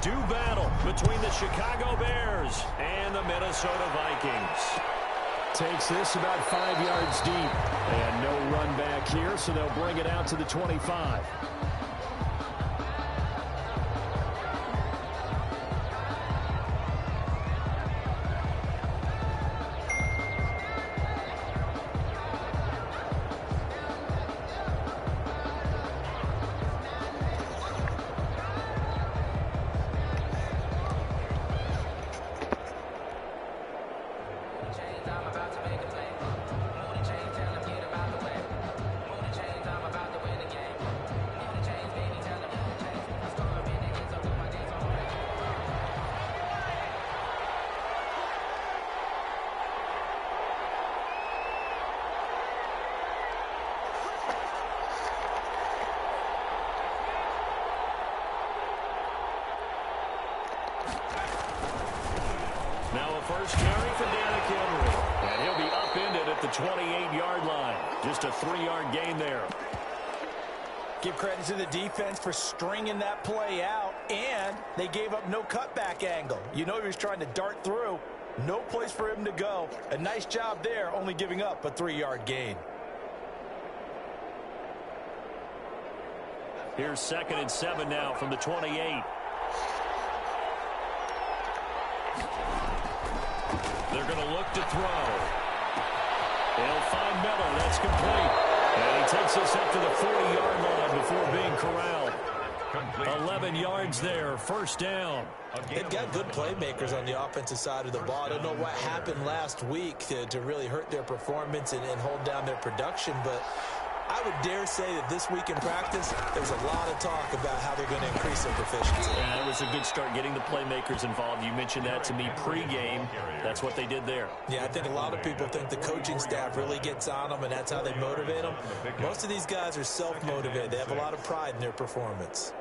do battle between the Chicago Bears and the Minnesota Vikings. Takes this about 5 yards deep. And no run back here, so they'll bring it out to the 25. First carry for Derrick Henry. And he'll be upended at the 28-yard line. Just a 3-yard gain there. Give credit to the defense for stringing that play out, and they gave up no cutback angle. You know he was trying to dart through. No place for him to go. A nice job there, only giving up a 3-yard gain. Here's 2nd and 7 now from the 28. They're going to look to throw. They'll find Miller. That's complete. And he takes us up to the 40-yard line before being corralled. 11 yards there. First down. They've got good playmakers on the offensive side of the ball. I don't know what happened last week to really hurt their performance and hold down their production, but I would dare say that this week in practice, there's a lot of talk about how they're going to increase their proficiency. Yeah, it was a good start getting the playmakers involved. You mentioned that to me pregame. That's what they did there. Yeah, I think a lot of people think the coaching staff really gets on them, and that's how they motivate them. Most of these guys are self-motivated. They have a lot of pride in their performance.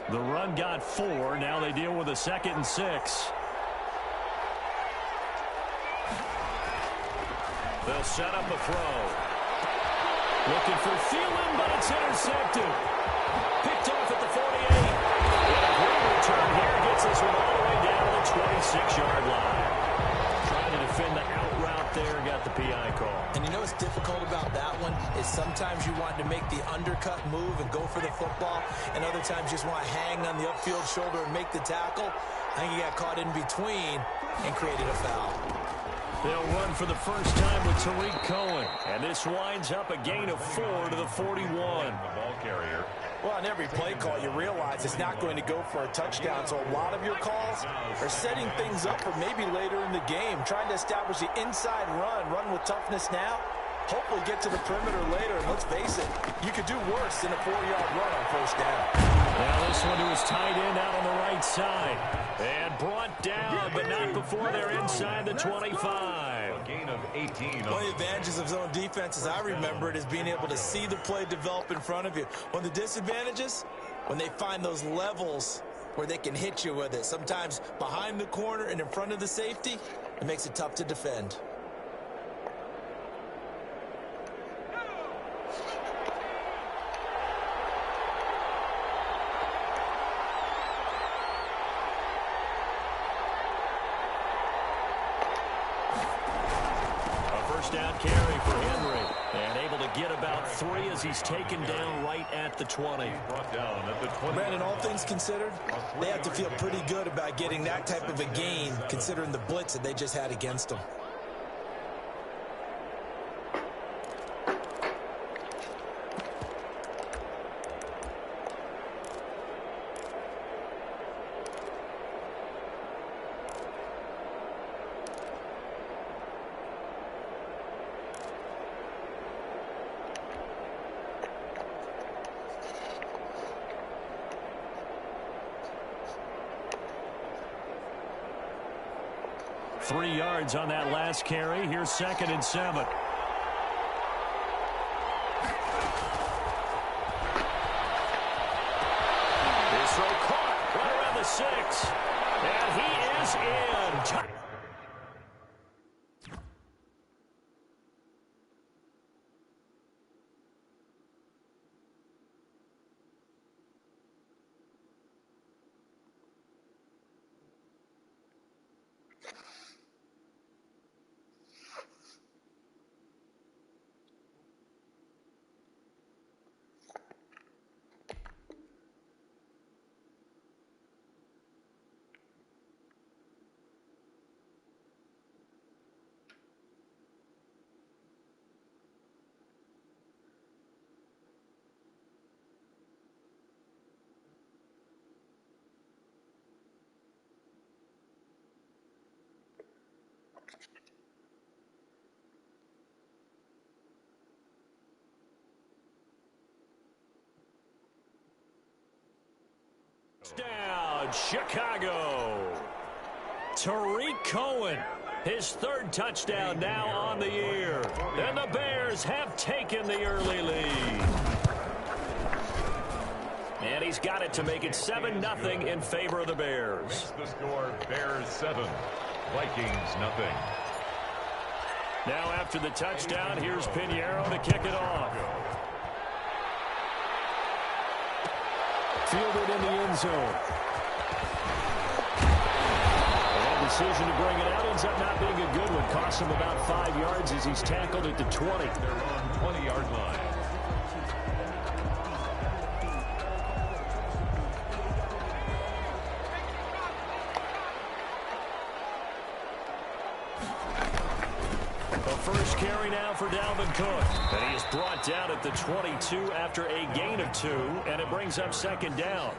The run got 4. Now they deal with a 2nd and 6. They'll set up a throw. Looking for Thielen, but it's intercepted. Picked off at the 48. And a great return here gets this one all the way down to the 26-yard line. Trying to defend the out route there, got the PI call. And you know what's difficult about that one is sometimes you want to make the undercut move and go for the football, and other times you just want to hang on the upfield shoulder and make the tackle. I think he got caught in between and created a foul. They'll run for the first time with Tariq Cohen. And this winds up a gain of 4 to the 41. The ball carrier. Well, on every play call, you realize it's not going to go for a touchdown. So a lot of your calls are setting things up for maybe later in the game, trying to establish the inside run with toughness now. Hopefully get to the perimeter later. And let's face it, you could do worse than a 4-yard run on first down. Now this one to his tight end out on the right side. And brought down, but not before they're inside the 25. A gain of 18. One of the advantages of zone defense, as I remember it, is being able to see the play develop in front of you. One of the disadvantages, when they find those levels where they can hit you with it. Sometimes behind the corner and in front of the safety, it makes it tough to defend. Down carry for Henry, and able to get about 3 as he's taken down right at the 20. Brandon, all things considered, they have to feel pretty good about getting that type of a gain, considering the blitz that they just had against them. Three yards on that last carry. Here's 2nd and 7. His throw caught right around the 6. And he is in. Touchdown, Chicago. Tariq Cohen, his third touchdown now on the year. And the Bears have taken the early lead. And he's got it to make it 7-0 in favor of the Bears. The score, Bears 7, Vikings 0. Now after the touchdown, here's Pinheiro to kick it off. Fielded in the end zone. And decision to bring it out ends up not being a good one. Costs him about 5 yards as he's tackled at the 20. They're on 20-yard line. First carry now for Dalvin Cook. And he is brought down at the 22 after a gain of 2, and it brings up second down.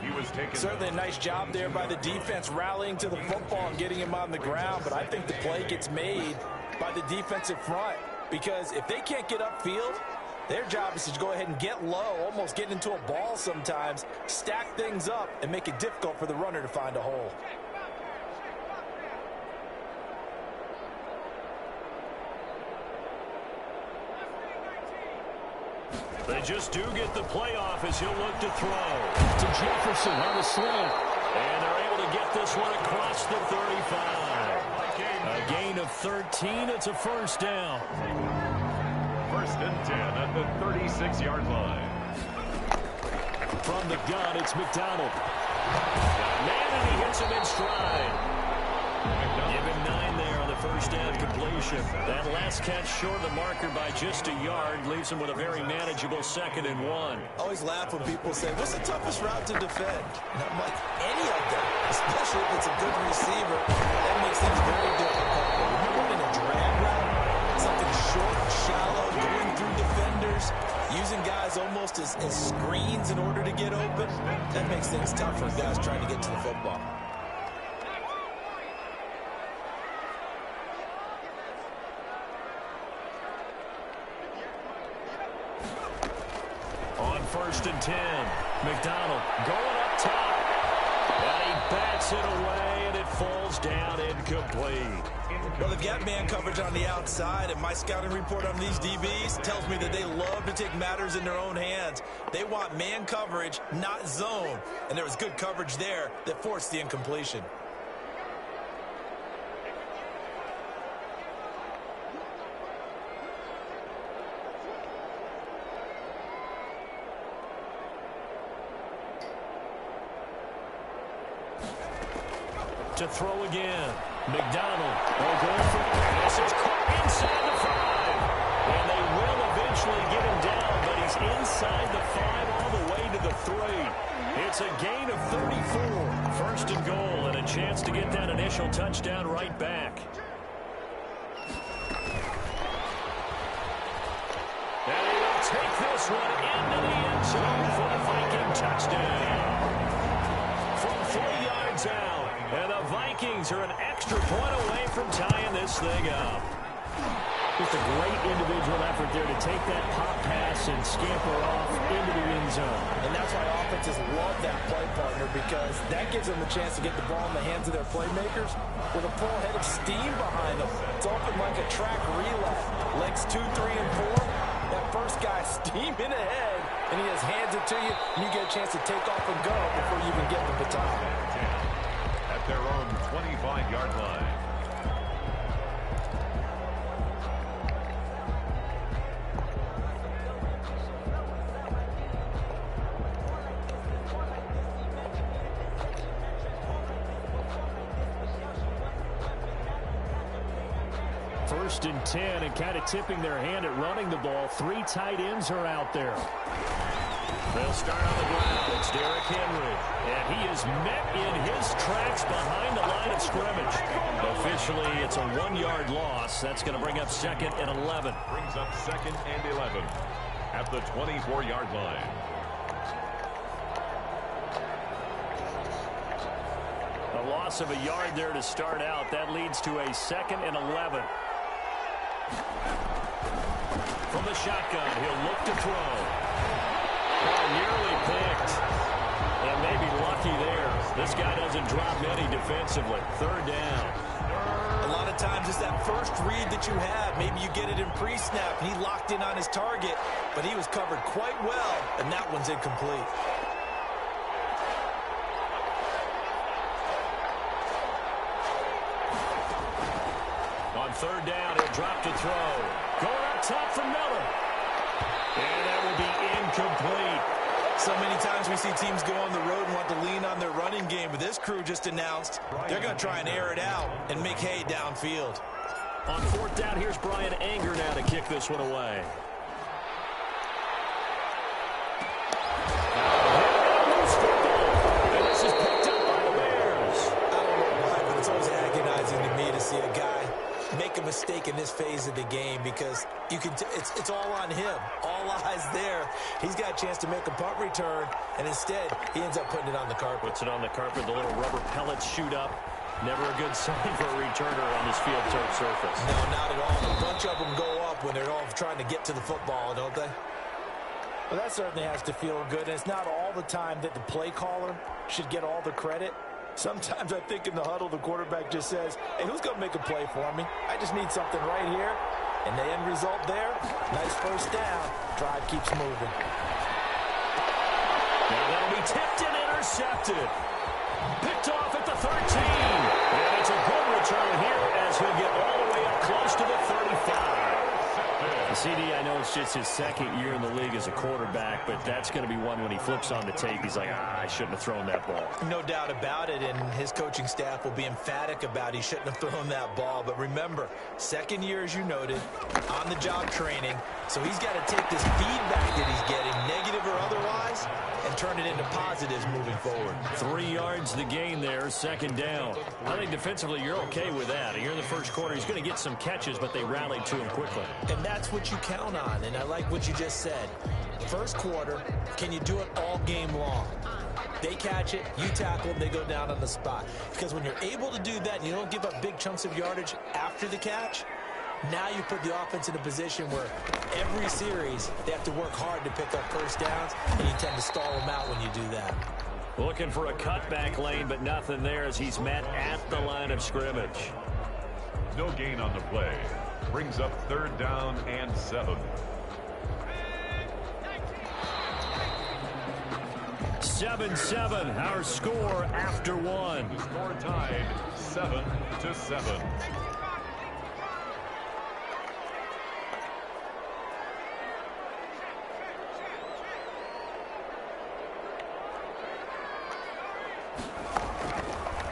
He was taken. Certainly a nice job there by the defense rallying to the football and getting him on the ground, but I think the play gets made by the defensive front because if they can't get upfield, their job is to go ahead and get low, almost get into a ball sometimes, stack things up, and make it difficult for the runner to find a hole. They just do get the playoff as he'll look to throw. To Jefferson on the slant. And they're able to get this one across the 35. A gain of 13. It's a first down. First and 10 at the 36-yard line. From the gun, it's McDonald. Man, and he hits him in stride. Give him 9 there on the first down completion. That last catch short of the marker by just a yard leaves him with a very manageable 2nd and 1. I always laugh when people say, what's the toughest route to defend? And I'm like, any of them, especially if it's a good receiver. That makes things very difficult. But when you're running a drag route, something short, shallow, going through defenders, using guys almost as screens in order to get open, that makes things tough for guys trying to get to the football. First and 10. McDonald going up top. And he bats it away, and it falls down incomplete. Well, they've got man coverage on the outside, and my scouting report on these DBs tells me that they love to take matters in their own hands. They want man coverage, not zone. And there was good coverage there that forced the incompletion. To throw again. McDonald. This is caught inside the 5. And they will eventually get him down, but he's inside the 5 all the way to the 3. It's a gain of 34. First and goal, and a chance to get that initial touchdown right back. And he will take this one into the end zone for the Viking touchdown. From 3 yards out. And the Vikings are an extra point away from tying this thing up. Just a great individual effort there to take that pop pass and scamper off into the end zone. And that's why offenses love that play partner, because that gives them a chance to get the ball in the hands of their playmakers with a full head of steam behind them. It's open like a track relay. Legs 2, 3, and 4. That first guy steaming ahead, and he just hands it to you, and you get a chance to take off and go before you even get the baton. Their own 25-yard line. First and 10, and kind of tipping their hand at running the ball. 3 tight ends are out there. They'll start on the ground. It's Derrick Henry. And he is met in his tracks behind the line of scrimmage. Officially, it's a 1-yard loss. That's going to bring up 2nd and 11. Brings up 2nd and 11 at the 24-yard line. A loss of a yard there to start out. That leads to a 2nd and 11. From the shotgun, he'll look to throw. Oh, nearly picked. And maybe lucky this guy doesn't drop many defensively. Third down. A lot of times it's that first read that you have. Maybe you get it in pre-snap, and he locked in on his target, but he was covered quite well, and that one's incomplete. On third down, he'll drop to throw. Going up top for Miller. And that will be incomplete. So many times we see teams go on the road and want to lean on their running game, but this crew just announced they're going to try and air it out and make hay downfield. On fourth down, here's Brian Anger now to kick this one away. And this is picked up by the Bears. I don't know why, but it's always agonizing to me to see a guy make a mistake in this phase of the game because you can it's all on him. All eyes there. He's got a chance to make a punt return, and instead he ends up putting it on the carpet. Puts it on the carpet. The little rubber pellets shoot up. Never a good sign for a returner on this field turf surface. No, not at all. A bunch of them go up when they're all trying to get to the football, don't they? Well, that certainly has to feel good. And it's not all the time that the play caller should get all the credit. Sometimes I think in the huddle, the quarterback just says, hey, who's going to make a play for me? I just need something right here. And the end result there, nice first down. Drive keeps moving. Now that'll be tipped and intercepted. Picked off at the 13. And it's a good return here as he'll get all the way up close to the 35. CD, I know it's just his second year in the league as a quarterback, but that's going to be one when he flips on the tape. He's like, I shouldn't have thrown that ball. No doubt about it, and his coaching staff will be emphatic about he shouldn't have thrown that ball. But remember, second year, as you noted, on-the-job training, so he's got to take this feedback that he's getting, negative or otherwise, and turn it into positives moving forward. 3 yards the gain there, second down. I think defensively you're okay with that. Here in the first quarter, he's going to get some catches, but they rallied to him quickly. And that's what you count on, and I like what you just said. First quarter, can you do it all game long? They catch it, you tackle them, they go down on the spot. Because when you're able to do that and you don't give up big chunks of yardage after the catch, now you put the offense in a position where every series they have to work hard to pick up first downs, and you tend to stall them out when you do that. Looking for a cutback lane, but nothing there as he's met at the line of scrimmage. No gain on the play. Brings up third down and 7. 7-7, our score after one. The score tied 7-7.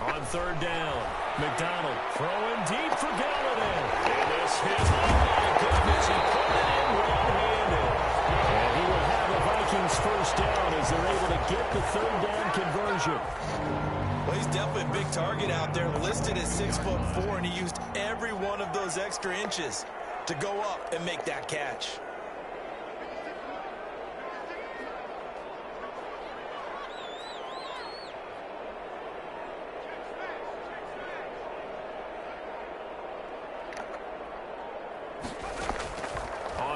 On third down, McDonald throwing deep for Galladay. And this is, oh my goodness, he put it in one-handed. And he will have the Vikings first down as they're able to get the third down conversion. Well, he's definitely a big target out there, listed at 6'4", and he used every one of those extra inches to go up and make that catch.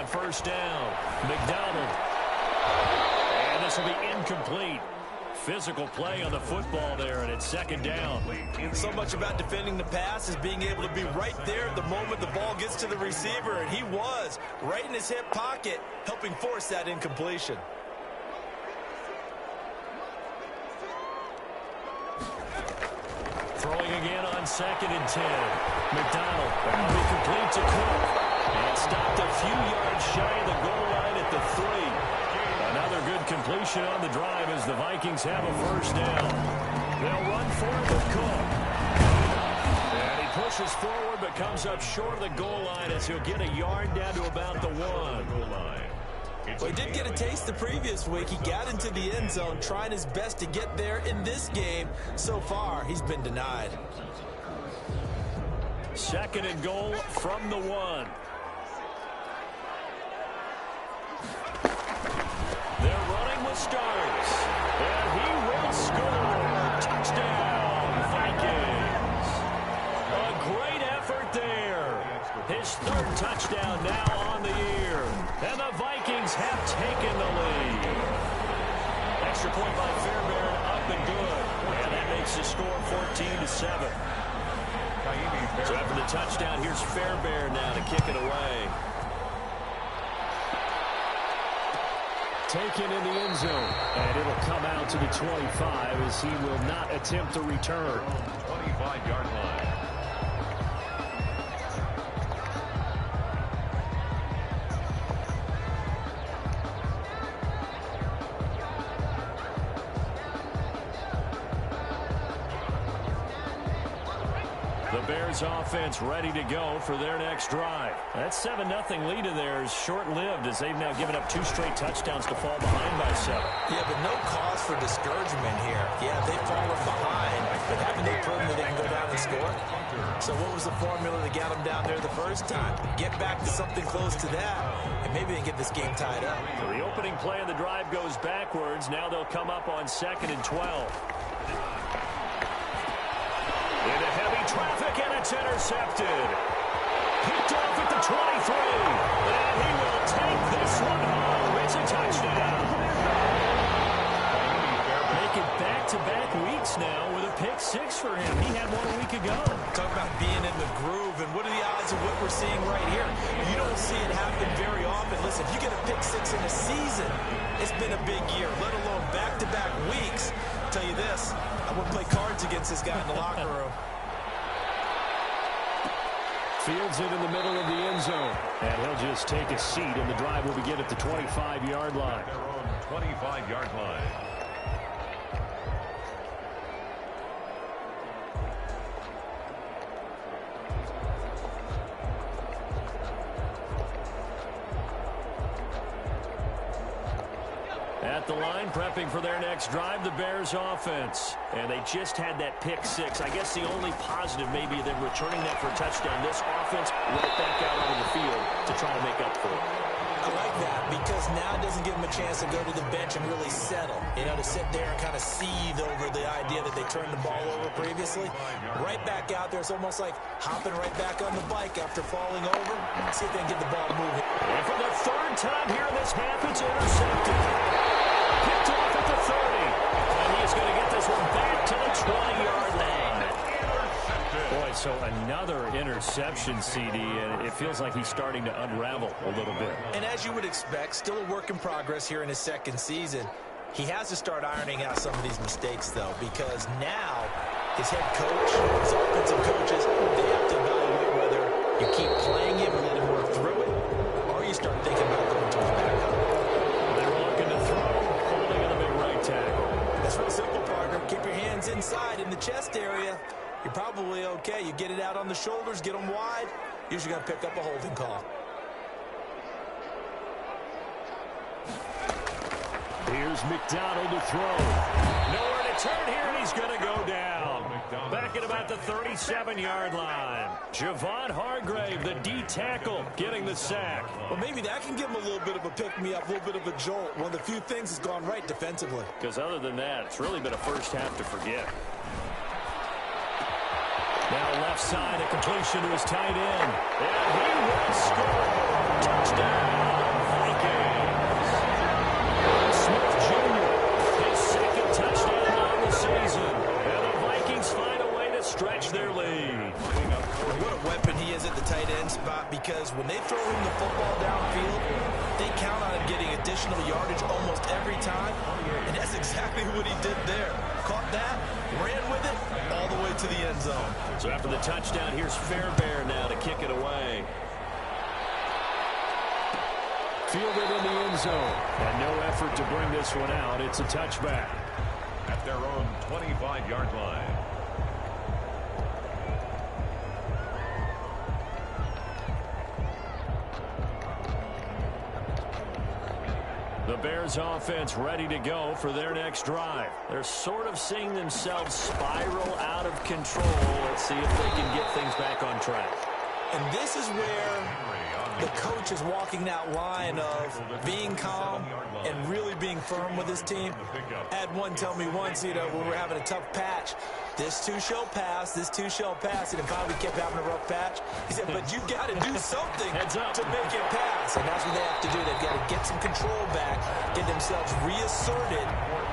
First down, McDonald. And this will be incomplete. Physical play on the football there, and it's second down. So much about defending the pass is being able to be right there at the moment the ball gets to the receiver, and he was right in his hip pocket, helping force that incompletion. Throwing again on 2nd and 10. McDonald, that'll be complete to Cook. And stopped a few yards shy of the goal line at the 3. Another good completion on the drive as the Vikings have a first down. They'll run for it with Cook. And he pushes forward but comes up short of the goal line as he'll get a yard down to about the 1. Goal line. Well, he did get a taste the previous week. He got into the end zone, trying his best to get there in this game. So far, he's been denied. 2nd and goal from the 1. They're running with Starks. And he will score. Touchdown, Vikings. A great effort there. His 3rd touchdown now on the year. And the Vikings have taken the lead. Extra point by Fairbairn, up and good. And that that makes the score 14-7. So after the touchdown, here's Fairbairn now to kick it away. Taken in the end zone, and it'll come out to the 25 as he will not attempt a return. 25-yard line. The Bears offense ready to go for their next drive. That 7-0 lead of theirs short-lived as they've now given up 2 straight touchdowns to fall behind by 7. Yeah, but no cause for discouragement here. Yeah, they've fallen behind, but haven't they proven that they can go down and score? So what was the formula that got them down there the first time? Get back to something close to that, and maybe they can get this game tied up. So the opening play of the drive goes backwards. Now they'll come up on 2nd and 12. Into heavy traffic, and it's intercepted. Picked off at the 23. And he will take this one home. It's a touchdown. Making back-to-back weeks now with a pick 6 for him. He had one a week ago. Talk about being in the groove, and what are the odds of what we're seeing right here? You don't see it happen very often. Listen, if you get a pick 6 in a season, it's been a big year, let alone back-to-back weeks. I'll tell you this, I wouldn't play cards against this guy in the locker room. Fields it in the middle of the end zone, and he'll just take a seat, and the drive will begin at the 25-yard line. Their own 25-yard line. At the line, prepping for their next drive, the Bears offense. And they just had that pick 6. I guess the only positive maybe them returning that for a touchdown. This offense right back out onto the field to try to make up for it. I like that because now it doesn't give them a chance to go to the bench and really settle. You know, to sit there and kind of seethe over the idea that they turned the ball over previously. Right back out there, it's almost like hopping right back on the bike after falling over. See if they can get the ball moving. And for the 3rd time here in this half, it's intercepted. Picked off at the 30. And he's going to get this one back to the 20-yard line. Boy, so another interception, CD, and it feels like he's starting to unravel a little bit. And as you would expect, still a work in progress here in his 2nd season. He has to start ironing out some of these mistakes, though, because now his head coach, his offensive coaches, they have to evaluate whether you keep playing him and let him work through it, or you start thinking about going to his backup. They were looking to throw, holding in the big right tackle. That's real simple, partner. Keep your hands inside in the chest area. You're probably okay. You get it out on the shoulders, get them wide. Usually going to pick up a holding call. Here's McDonald to throw. Nowhere to turn here, and he's going to go down. Back at about the 37-yard line. Javon Hargrave, the D tackle, getting the sack. Well, maybe that can give him a little bit of a pick-me-up, a little bit of a jolt. One of the few things that's gone right defensively. Because other than that, it's really been a first half to forget. Now left side, a completion to his tight end. And he will score. Touchdown, Vikings. Smith Jr., his 2nd touchdown on the season. And the Vikings find a way to stretch their lead. What a weapon he is at the tight end spot, because when they throw him the football downfield, they count on him getting additional yardage almost every time. And that's exactly what he did there. Caught that, ran with it, all the way to the end zone. So after the touchdown, here's Fairbairn now to kick it away. Fielded in the end zone. And no effort to bring this one out. It's a touchback. At their own 25-yard line. The Bears offense ready to go for their next drive. They're sort of seeing themselves spiral out of control. Let's see if they can get things back on track. And this is where the coach is walking that line of being calm and really being firm with his team. I had one tell me once, when we were having a tough patch, This too shall pass. This too shall pass. And finally kept having a rough patch. He said, but you got to do something to make it pass. And that's what they have to do. They've got to get some control back, get themselves reasserted,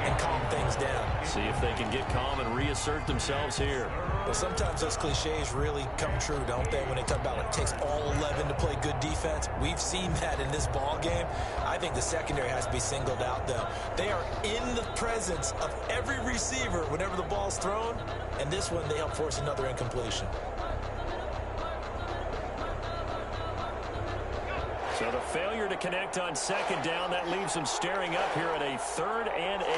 and calm things down. See if they can get calm and reassert themselves here. But sometimes those cliches really come true, don't they? When they talk about it takes all 11 to play good defense. We've seen that in this ball game. I think the secondary has to be singled out, though. They are in the presence of every receiver whenever the ball's thrown. And this one, they help force another incompletion. So the failure to connect on second down, that leaves him staring up here at a 3rd and 8.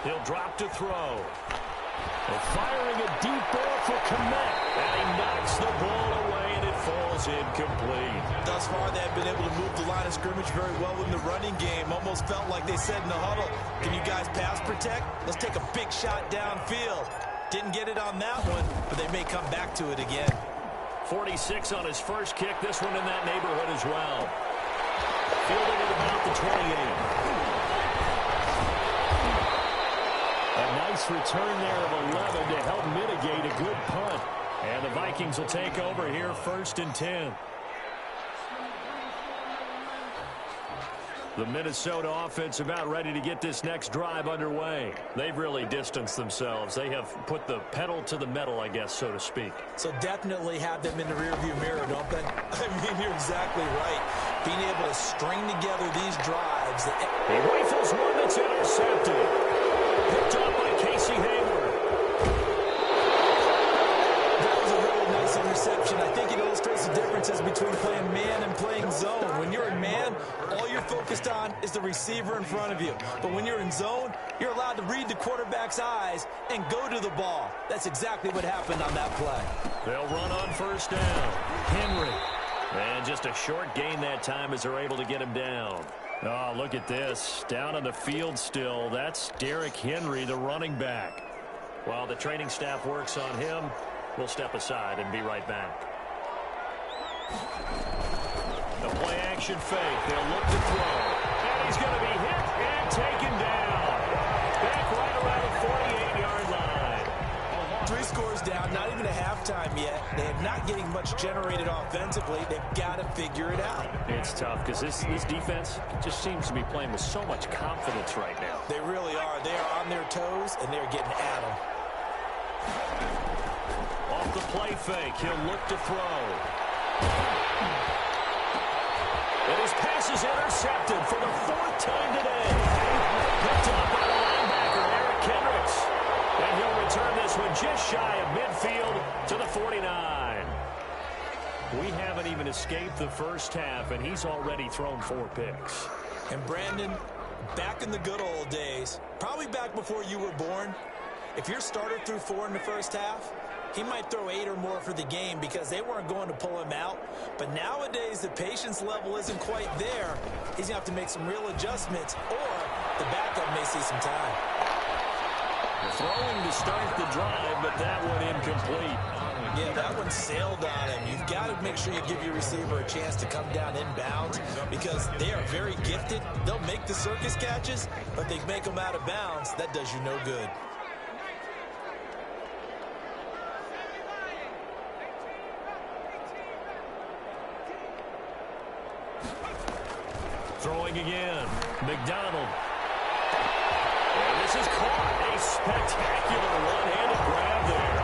He'll drop to throw. They're firing a deep ball for Kmet. And he knocks the ball away, and it falls incomplete. Thus far, they've been able to move the line of scrimmage very well in the running game. Almost felt like they said in the huddle, can you guys pass protect? Let's take a big shot downfield. Didn't get it on that one, but they may come back to it again. 46 on his first kick. This one in that neighborhood as well. Fielding at about the 28. A nice return there of 11 to help mitigate a good punt. And the Vikings will take over here 1st and 10. The Minnesota offense about ready to get this next drive underway. They've really distanced themselves. They have put the pedal to the metal, I guess, so to speak. So definitely have them in the rearview mirror, don't they? I mean, you're exactly right. Being able to string together these drives. He rifles one that's intercepted. Picked up by Casey Hayward. That was a really nice interception. I think it illustrates the differences between playing man and playing zone. When you're in man, all you're focused on is the receiver in front of you. But when you're in zone, you're allowed to read the quarterback's eyes and go to the ball. That's exactly what happened on that play. They'll run on 1st down. Henry. And just a short gain that time as they're able to get him down. Oh, look at this. Down on the field still. That's Derrick Henry, the running back. While the training staff works on him, we'll step aside and be right back. The play-action fake. They'll look to throw. And he's going to be hit and taken down. Back right around the 48-yard line. 3 scores down, not even a halftime yet. They're not getting much generated offensively. They've got to figure it out. It's tough because this defense just seems to be playing with so much confidence right now. They really are. They are on their toes, and they're getting at them. Off the play fake, he'll look to throw. And his pass is intercepted for the 4th time today. Picked up by the linebacker, Eric Kendricks. And he'll return this one just shy of midfield to the 49. We haven't even escaped the first half, and he's already thrown 4 picks. And Brandon, back in the good old days, probably back before you were born, if your starter threw 4 in the first half, he might throw 8 or more for the game because they weren't going to pull him out. But nowadays, the patience level isn't quite there. He's going to have to make some real adjustments, or the backup may see some time. Throwing to start the drive, but that one incomplete. Yeah, that one sailed on him. You've got to make sure you give your receiver a chance to come down inbounds because they are very gifted. They'll make the circus catches, but they make them out of bounds. That does you no good. Throwing again. McDonald. And this is caught. A spectacular one-handed grab there.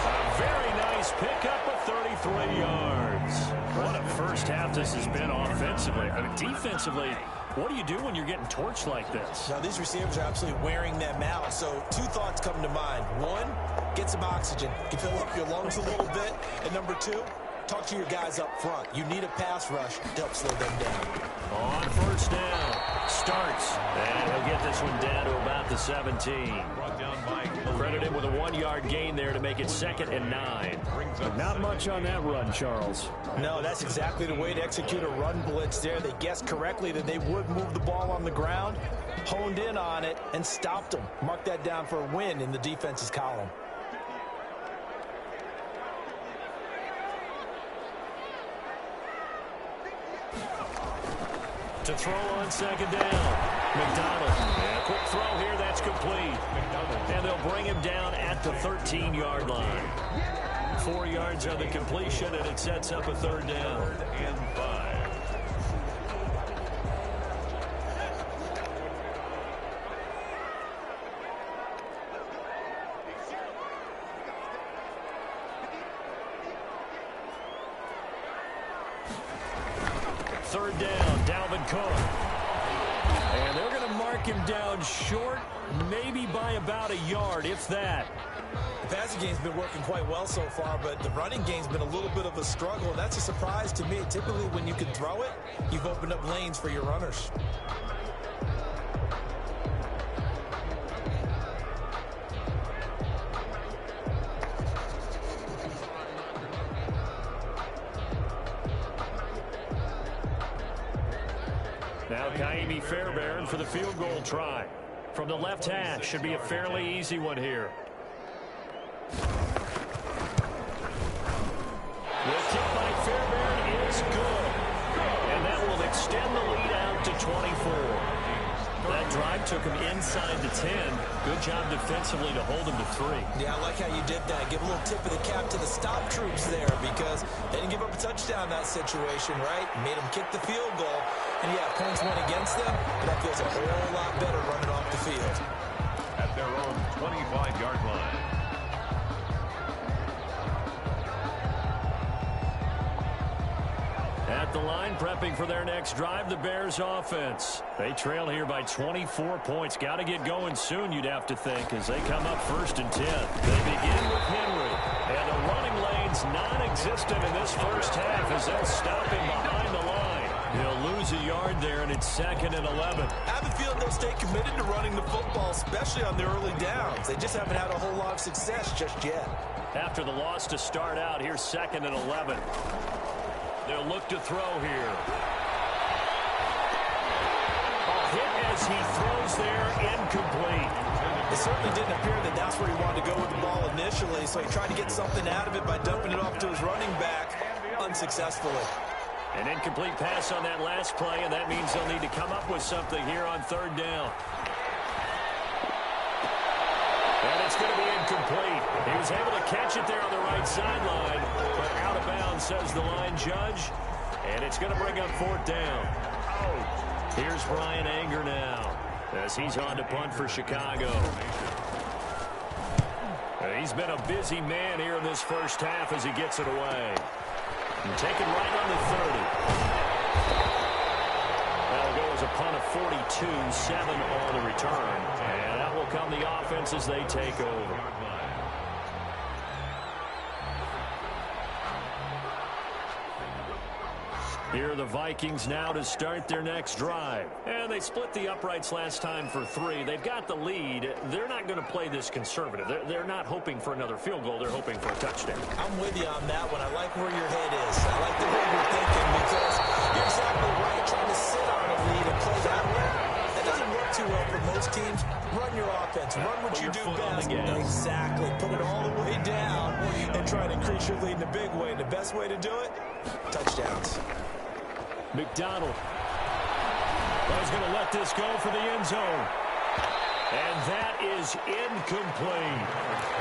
A very nice pickup of 33 yards. What a first half this has been offensively. I mean, defensively, what do you do when you're getting torched like this? Now, these receivers are absolutely wearing them out. So 2 thoughts come to mind. 1, get some oxygen. You fill up your lungs a little bit. And number 2, talk to your guys up front. You need a pass rush to help slow them down. On 1st down. Starts. And he'll get this one down to about the 17. Credit him with a 1-yard gain there to make it 2nd and 9. Not much on that run, Charles. No, that's exactly the way to execute a run blitz there. They guessed correctly that they would move the ball on the ground, honed in on it, and stopped them. Mark that down for a win in the defense's column. To throw on 2nd down. McDonald. And a quick throw here. That's complete. And they'll they'll bring him down at the 13-yard line. 4 yards on the completion, and it sets up a third down. 3rd and 5. Third down, Dalvin Cook. And they're going to mark him down short, maybe by about a yard, if that. The passing game's been working quite well so far, but the running game's been a little bit of a struggle. That's a surprise to me. Typically, when you can throw it, you've opened up lanes for your runners. Now Kaimi Fairbairn for the field goal try. From the left hash, should be a fairly easy one here. The kick by Fairbairn is good. And that will extend the lead out to 24. That drive took him inside the 10. Good job defensively to hold him to 3. Yeah, I like how you did that. Give a little tip of the cap to the stop troops there because they didn't give up a touchdown in that situation, right? Made them kick the field goal. And, yeah, points went against them, but that feels a whole lot better running off the field. At their own 25-yard line. At the line, prepping for their next drive, the Bears offense. They trail here by 24 points. Got to get going soon, you'd have to think, as they come up 1st and 10. They begin with Henry. And the running lane's non-existent in this first half as they'll stop him behind the line. He'll lose a yard there, and it's 2nd and 11. I have a feeling they'll stay committed to running the football, especially on the early downs. They just haven't had a whole lot of success just yet. After the loss to start out, here's 2nd and 11. They'll look to throw here. A hit as he throws there, incomplete. It certainly didn't appear that that's where he wanted to go with the ball initially, so he tried to get something out of it by dumping it off to his running back unsuccessfully. An incomplete pass on that last play, and that means they'll need to come up with something here on 3rd down. And it's going to be incomplete. He was able to catch it there on the right sideline, but out of bounds, says the line judge. And it's going to bring up 4th down. Here's Bryan Anger now, as he's on to punt for Chicago. He's been a busy man here in this first half as he gets it away. And taken right on the 30. That'll go as a punt of 42, 7 on the return. And that will come the offense as they take over. Here are the Vikings now to start their next drive. And they split the uprights last time for 3. They've got the lead. They're not going to play this conservative. They're not hoping for another field goal. They're hoping for a touchdown. I'm with you on that one. I like where your head is. I like the way you're thinking because you're exactly right. Trying to sit on a lead and play that way, that doesn't work too well for most teams. Run your offense. Run what you do best. Exactly. Put it all the way down and try to increase your lead in a big way. And the best way to do it, touchdowns. McDonald was going to let this go for the end zone. And that is incomplete.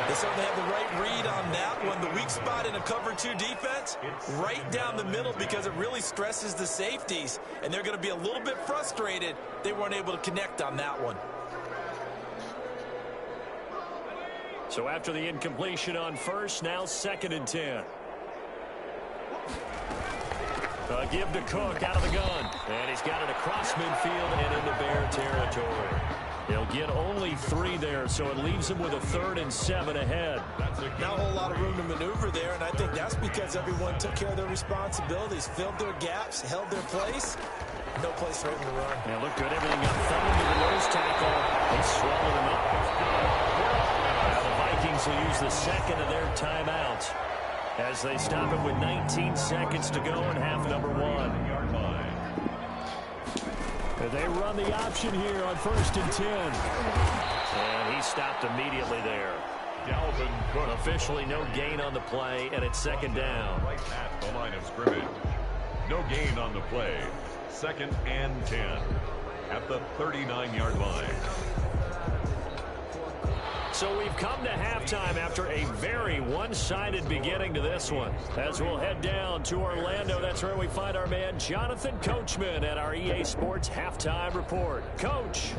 They certainly have the right read on that one. The weak spot in a cover 2 defense, right down the middle because it really stresses the safeties. And they're going to be a little bit frustrated they weren't able to connect on that one. So after the incompletion on 1st, now 2nd and 10. Give to Cook out of the gun. And he's got it across midfield and into Bear territory. He'll get only 3 there, so it leaves him with a 3rd and 7 ahead. Not a whole lot of room to maneuver there, and I think that's because everyone took care of their responsibilities, filled their gaps, held their place. No place for him to run. Yeah, looked good. Everything got thrown to the nose tackle. He swallowed him up. Now the Vikings will use the 2nd of their timeouts as they stop it with 19 seconds to go in half number 1. They run the option here on 1st and 10. And he stopped immediately there. Dalvin Cook. Officially no gain on the play, and it's 2nd down. Right at the line of scrimmage. No gain on the play. 2nd and 10 at the 39-yard line. So we've come to halftime after a very one-sided beginning to this one. As we'll head down to Orlando, that's where we find our man Jonathan Coachman at our EA Sports Halftime Report. Coach.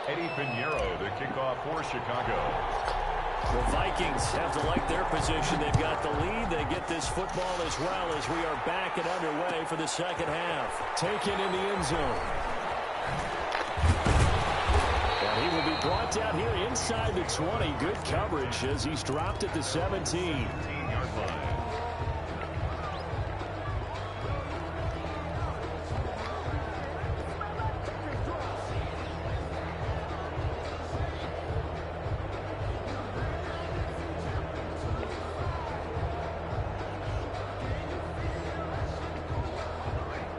Eddie Pinheiro to kick off for Chicago. The Vikings have to like their position. They've got the lead. They get this football as well as we are back and underway for the second half. Taken in the end zone. And he will be brought down here inside the 20. Good coverage as he's dropped at the 17. 17-yard line.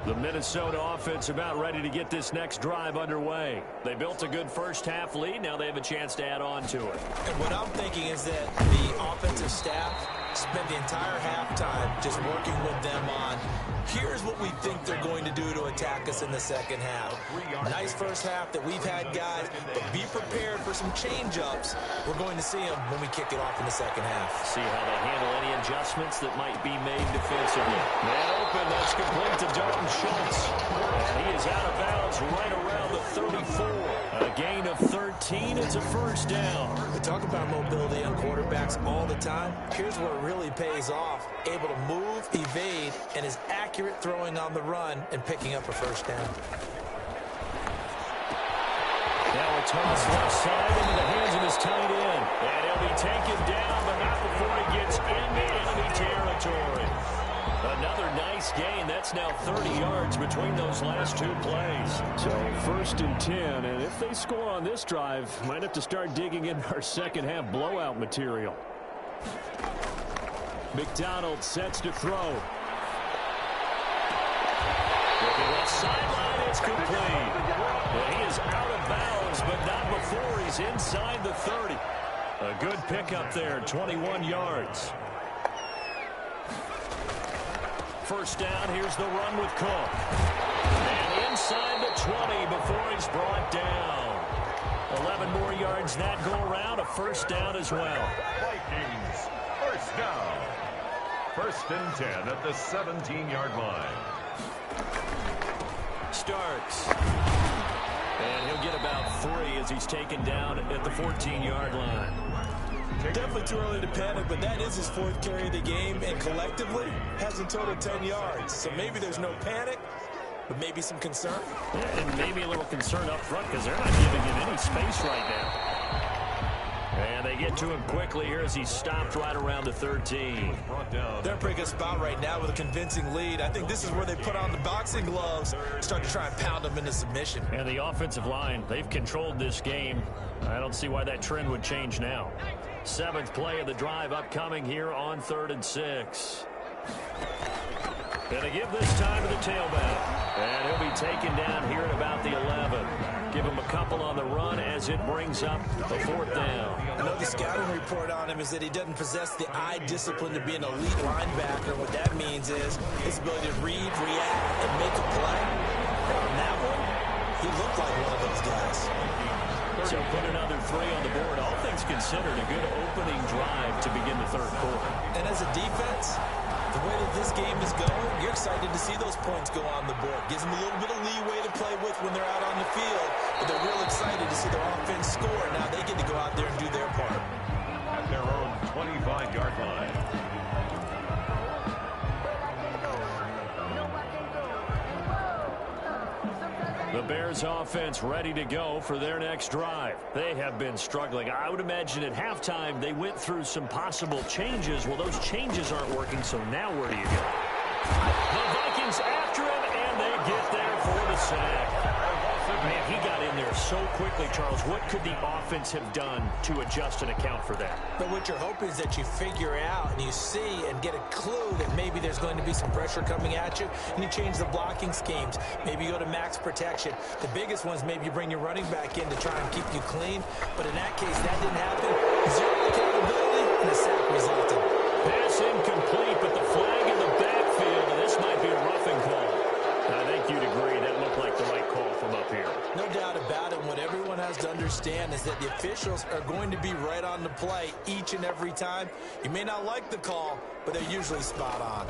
The Minnesota offense about ready to get this next drive underway. They built a good first-half lead. Now they have a chance to add on to it. And what I'm thinking is that the offensive staff spent the entire halftime just working with them on, here's what we think they're going to do to attack us in the second half. Nice first half that we've had, guys, but be prepared for some change-ups. We're going to see them when we kick it off in the second half. See how they handle any adjustments that might be made defensively. Man open, that's complete to Dalton Schultz. And he is out of bounds right around the 34. A gain of 13. It's a first down. We talk about mobility on quarterbacks all the time. Here's where it really pays off. Able to move, evade, and is accurate throwing on the run and picking up a first down. Now a toss left side into the hands of his tight end. And he'll be taken down, but not before he gets into enemy territory. Another nice gain. That's now 30 yards between those last two plays. So 1st and 10, and if they score on this drive, might have to start digging in our second half blowout material. McDonald sets to throw. Looking left sideline, it's complete. Well, he is out of bounds, but not before he's inside the 30. A good pickup there, 21 yards. First down, here's the run with Cook. And inside the 20 before he's brought down. 11 more yards that go around, a first down as well. Vikings, first down. 1st and 10 at the 17-yard line. Starks. And he'll get about 3 as he's taken down at the 14-yard line. Definitely too early to panic, but that is his 4th carry of the game, and collectively has in total 10 yards. So maybe there's no panic, but maybe some concern. Yeah, and maybe a little concern up front because they're not giving him any space right now. And they get to him quickly here as he's stopped right around the 13. They're in a pretty good spot right now with a convincing lead. I think this is where they put on the boxing gloves, start to try and pound them into submission. And the offensive line, they've controlled this game. I don't see why that trend would change now. 7th play of the drive upcoming here on 3rd and 6. Gonna give this time to the tailback. And he'll be taken down here at about the 11. Give him a couple on the run as it brings up the 4th down. I know the scouting report on him is that he doesn't possess the eye discipline to be an elite linebacker. What that means is his ability to read, react, and make a play. And on that one, he looked like one of those guys. So put another 3 on the board. All things considered, a good opening drive to begin the 3rd quarter. And as a defense, the way that this game is going, you're excited to see those points go on the board. Gives them a little bit of leeway to play with when they're out on the field, but they're real excited to see their offense score. Now they get to go out there and do their part. At their own 25-yard line. The Bears offense ready to go for their next drive. They have been struggling. I would imagine at halftime they went through some possible changes. Well, those changes aren't working, so now where do you go? The Vikings after him, and they get there for the sack. Man, he got in there so quickly, Charles. What could the offense have done to adjust and account for that? But what you're hoping is that you figure out and you see and get a clue that maybe there's going to be some pressure coming at you, and you change the blocking schemes. Maybe you go to max protection. The biggest ones, maybe you bring your running back in to try and keep you clean. But in that case, that didn't happen. Zero accountability, and a sack resulted. Pass incomplete, but the flag in the backfield, and this might be a roughing call. I think you'd agree that looked like the right call from up here. No doubt about it. What everyone has to understand is that the officials are going to be right on the play each and every time. You may not like the call, but they're usually spot on.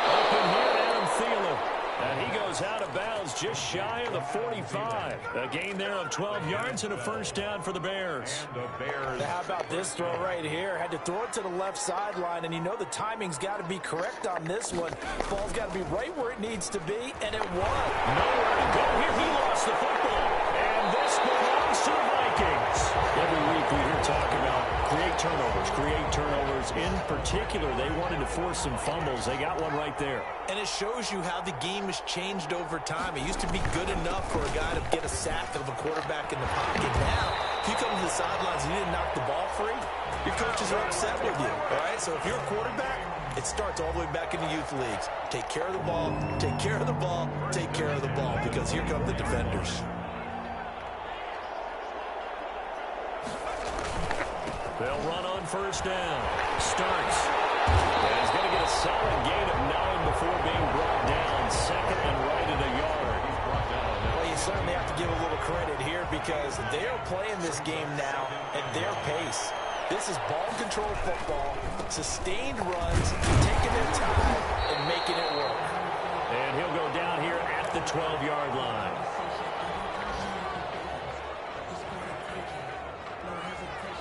Open here, Adam Thielen. And he goes out of bounds just shy of the 45. A gain there of 12 yards and a first down for the Bears. And the Bears. How about this throw right here? Had to throw it to the left sideline, and you know the timing's got to be correct on this one. Ball's got to be right where it needs to be, and it was. Nowhere to go here. He lost the football. And this belongs to the Vikings. Every week we hear talk about create turnovers. In particular, they wanted to force some fumbles. They got one right there. And it shows you how the game has changed over time. It used to be good enough for a guy to get a sack of a quarterback in the pocket. Now, if you come to the sidelines and you didn't knock the ball free, your coaches are upset with you. All right? So if you're a quarterback, it starts all the way back in the youth leagues. Take care of the ball, take care of the ball, take care of the ball, because here come the defenders. They'll run on first down. Starts. And he's going to get a solid gain of 9 before being brought down. Second and right at a yard. Well, you certainly have to give a little credit here because they are playing this game now at their pace. This is ball control football, sustained runs, taking their time and making it work. And he'll go down here at the 12-yard line.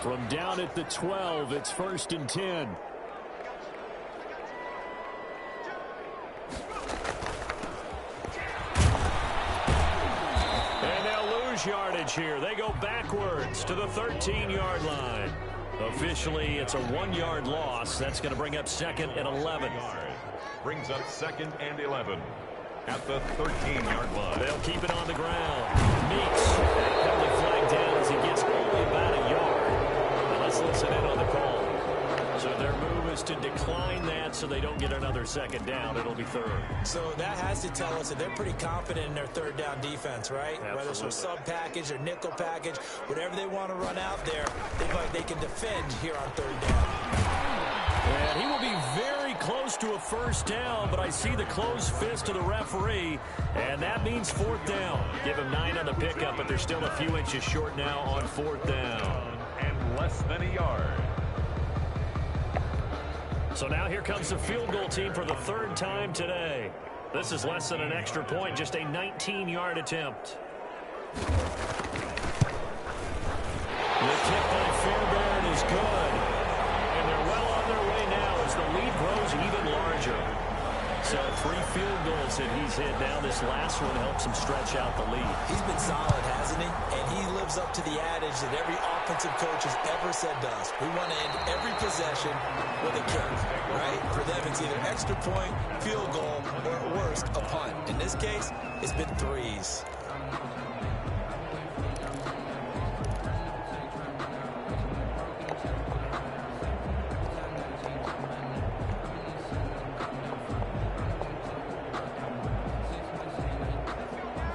From down at the 12, it's 1st and 10. And they'll lose yardage here. They go backwards to the 13-yard line. Officially, it's a 1-yard loss. That's going to bring up 2nd and 11. Brings up 2nd and 11 at the 13-yard line. They'll keep it on the ground. Meeks, that penalty flag down as he gets only about a yard. Now let's listen in on the call. So their move is to decline that so they don't get another 2nd down. It'll be 3rd. So that has to tell us that they're pretty confident in their 3rd down defense, right? Absolutely. Whether it's a sub package or nickel package, whatever they want to run out there, they feel like they can defend here on 3rd down. And he will be very close to a first down, but I see the closed fist of the referee, and that means 4th down. Give him 9 on the pickup, but they're still a few inches short now on 4th down. And less than a yard. So now here comes the field goal team for the 3rd time today. This is less than an extra point, just a 19-yard attempt. The kick by Fairbairn is good. And they're well on their way now as the lead grows even larger. So 3 field goals that he's hit now. This last one helps him stretch out the lead. He's been solid, hasn't he? And he lives up to the adage that every offensive coach has ever said to us. We want to end every possession with a kick, right? For them, it's either extra point, field goal, or at worst, a punt. In this case, it's been 3s.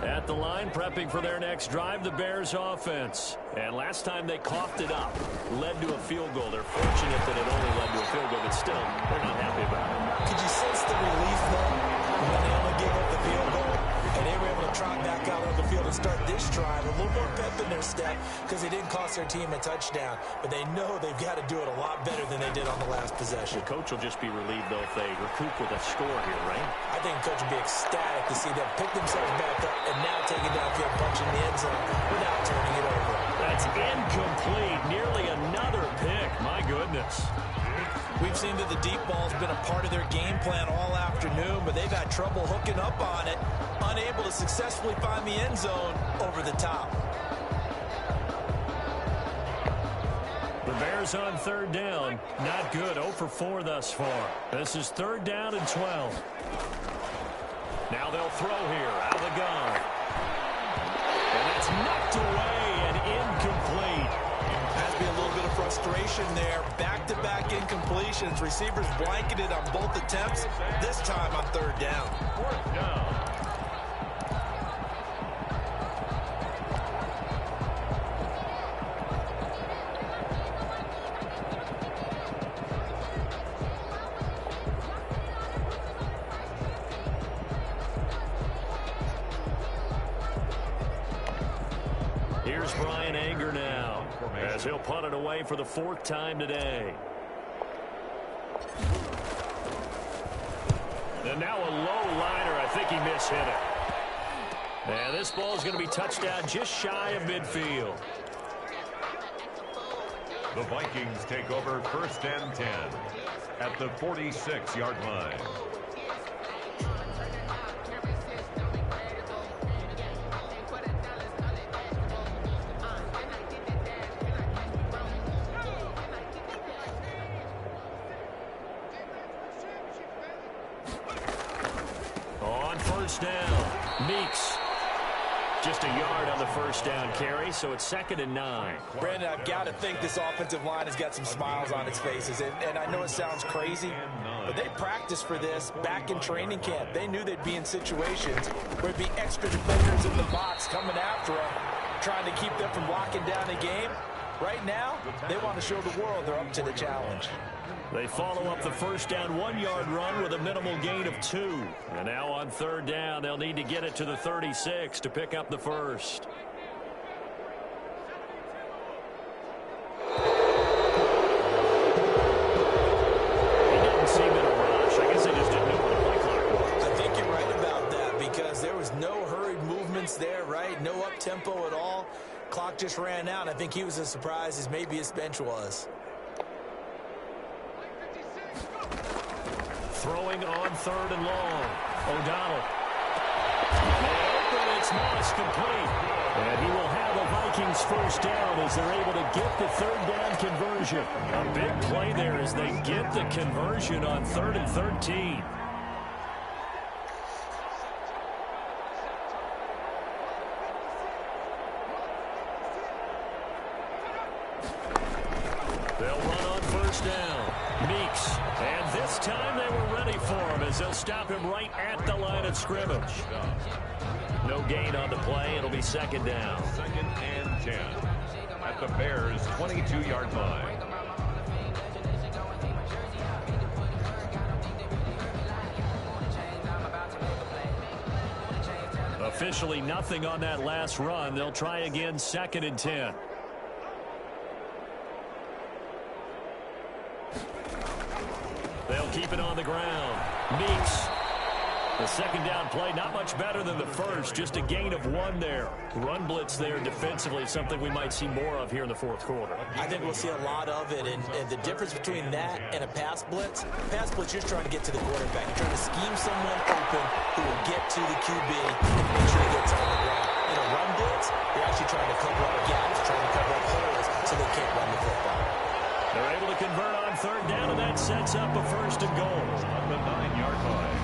At the line, prepping for their next drive, the Bears offense. And last time they coughed it up, led to a field goal. They're fortunate that it only led to a field goal, but still, they're not happy about it. Could you sense the relief, though, when they only gave up the field goal? And they were able to trot back out on the field and start this drive. A little more pep in their step because they didn't cost their team a touchdown. But they know they've got to do it a lot better than they did on the last possession. The coach will just be relieved, though, if they recoup with a score here, right? I think the coach would be ecstatic to see them pick themselves back up and now take it downfield, punching the end zone without turning it over. That's incomplete. Nearly another pick. My goodness. We've seen that the deep ball's been a part of their game plan all afternoon, but they've had trouble hooking up on it, unable to successfully find the end zone over the top. The Bears on 3rd down. Not good. 0 for 4 thus far. This is 3rd down and 12. Now they'll throw here out of the gun. frustration there. Back-to-back incompletions. Receivers blanketed on both attempts, this time on third down. Fourth down. Here's Bryan Anger now, as he'll punt it away for the 4th time today. And now a low liner. I think he mishit it. And this ball is going to be touchdown just shy of midfield. The Vikings take over 1st and 10 at the 46-yard line. On 1st down, Meeks. Just a yard on the 1st down carry, so it's 2nd and 9. Brandon, I've got to think this offensive line has got some smiles on its faces. And I know it sounds crazy, but they practiced for this back in training camp. They knew they'd be in situations where it'd be extra defenders in the box coming after them, trying to keep them from locking down a game. Right now, they want to show the world they're up to the challenge. They follow up the 1st down 1-yard run with a minimal gain of 2. And now on 3rd down, they'll need to get it to the 36 to pick up the 1st. He didn't seem in a rush. I guess they just didn't know what the play clock was. I think you're right about that because there was no hurried movements there, right? No up-tempo at all. Clock just ran out. I think he was as surprised as maybe his bench was. Throwing on 3rd and long. O'Donnell. And it's Moss complete. And he will have a Vikings 1st down as they're able to get the 3rd down conversion. A big play there as they get the conversion on 3rd and 13. They'll run on 1st down. Meeks. And this time they were ready for him as they'll stop him right at the line of scrimmage. No gain on the play. It'll be 2nd down. 2nd and 10 at the Bears' 22-yard line. Officially nothing on that last run. They'll try again 2nd and 10. They'll keep it on the ground. Meeks. The 2nd down play, not much better than the 1st. Just a gain of 1 there. Run blitz there defensively, something we might see more of here in the 4th quarter. I think we'll see a lot of it. And the difference between that and a pass blitz, you're trying to get to the quarterback. You're trying to scheme someone open who will get to the QB and make sure he gets on the ground. In a run blitz, you're actually trying to cover up gaps, trying to cover up holes so they can't run the football. They're able to convert on 3rd down, and that sets up a 1st and goal. On the 9-yard line.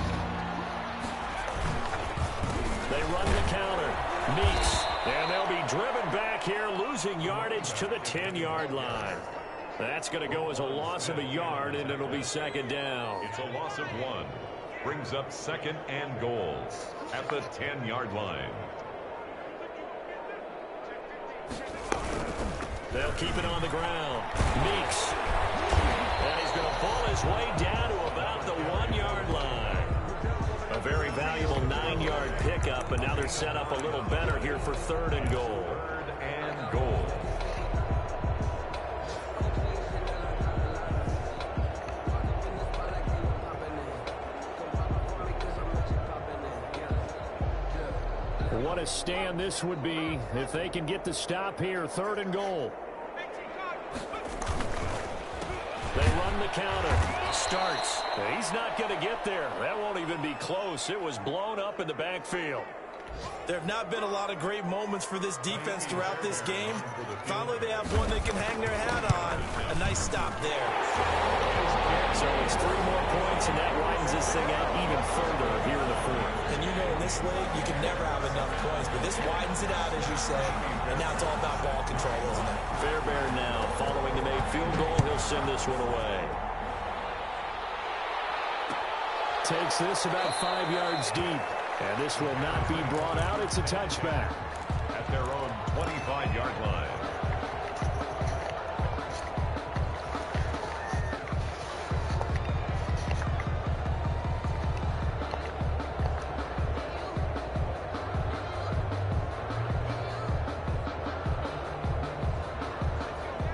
They run the counter. Meeks. And they'll be driven back here, losing yardage to the 10-yard line. That's going to go as a loss of a yard, and it'll be 2nd down. It's a loss of 1. Brings up 2nd and goal at the 10-yard line. They'll keep it on the ground. Meeks. And he's going to pull his way down to about the 1-yard line. A very valuable 9-yard pickup, and now they're set up a little better here for 3rd and goal. 3rd and goal. What a stand this would be if they can get the stop here. 3rd and goal. They run the counter. Starts. He's not going to get there. That won't even be close. It was blown up in the backfield. There have not been a lot of great moments for this defense throughout this game. Finally, they have one they can hang their hat on. A nice stop there. So it's 3 more points, and that widens this thing out even further here in the 4th. And you know, in this this league, you can never have enough points, but this widens it out, as you said, and now it's all about ball control, isn't it? Fairbairn now, following the made field goal, he'll send this one away. Takes this about 5 yards deep, and this will not be brought out. It's a touchback. At their own 25-yard line.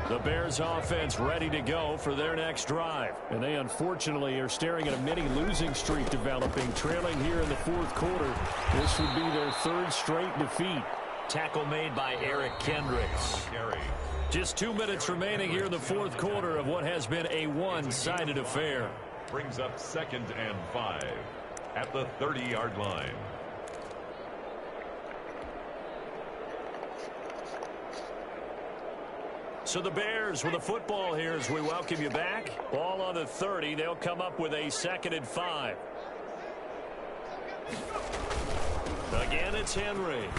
The Bears offense ready to go for their next drive. And they unfortunately are staring at a mini losing streak developing, trailing here in the fourth quarter. This would be their third straight defeat. Tackle made by Eric Kendricks. Just 2 minutes remaining here in the fourth quarter of what has been a one-sided affair. Brings up 2nd and 5 at the 30-yard line. So the Bears with the football here as we welcome you back. Ball on the 30. They'll come up with a 2nd and 5. Again, it's Henry.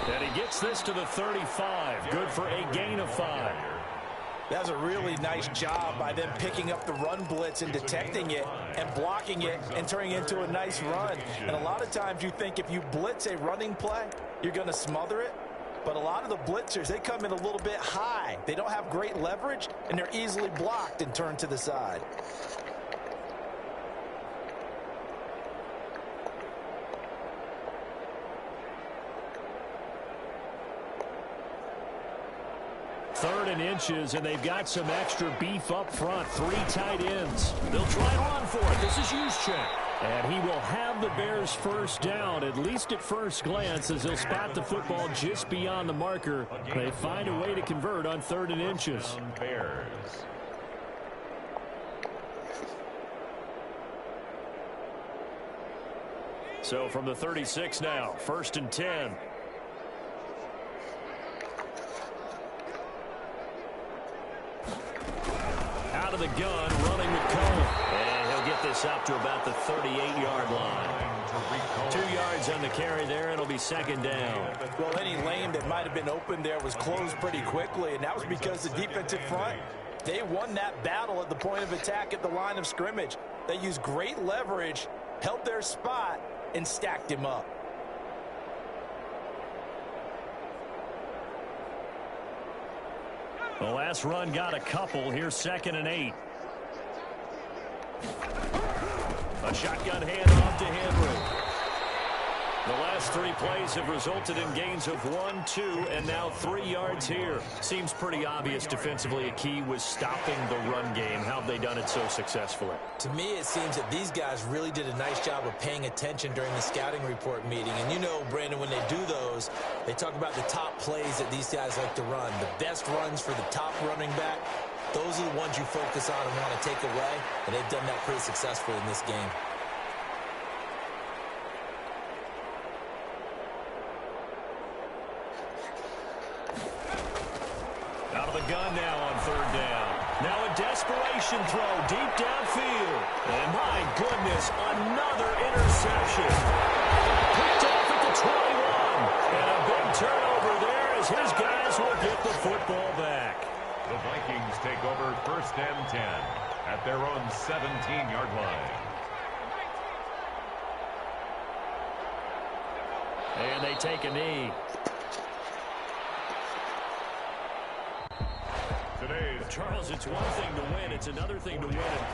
And he gets this to the 35. Good for a gain of 5. That's a really nice job by them picking up the run blitz and detecting it and blocking it and turning it into a nice run. And a lot of times you think if you blitz a running play, you're going to smother it. But a lot of the blitzers, they come in a little bit high. They don't have great leverage, and they're easily blocked and turned to the side. Third and inches, and they've got some extra beef up front. 3 tight ends. They'll try and run for it. This is Juszczyk. And he will have the Bears first down, at least at first glance, as he'll spot the football just beyond the marker. They find a way to convert on 3rd and inches. Bears. So from the 36 now, 1st and 10. Out of the gun, running with Cole. And he'll get this up to about the 38-yard line. 2 yards on the carry there. It'll be 2nd down. Well, any lane that might have been open there was closed pretty quickly, and that was because the defensive front, they won that battle at the point of attack at the line of scrimmage. They used great leverage, held their spot, and stacked him up. The last run got a couple. Here's 2nd and 8. A shotgun handoff to Henry. The last 3 plays have resulted in gains of 1, 2, and now 3 yards here. Seems pretty obvious defensively a key was stopping the run game. How have they done it so successfully? To me, it seems that these guys really did a nice job of paying attention during the scouting report meeting. And you know, Brandon, when they do those, they talk about the top plays that these guys like to run. The best runs for the top running back, those are the ones you focus on and want to take away. And they've done that pretty successfully in this game. Out of the gun now on 3rd down. Now a desperation throw deep downfield. And my goodness, another interception. Picked off at the 21. And a big turnover there as his guys will get the football back. The Vikings take over 1st and 10 at their own 17-yard line. And they take a knee. Charles, it's one thing to win. It's another thing to win and put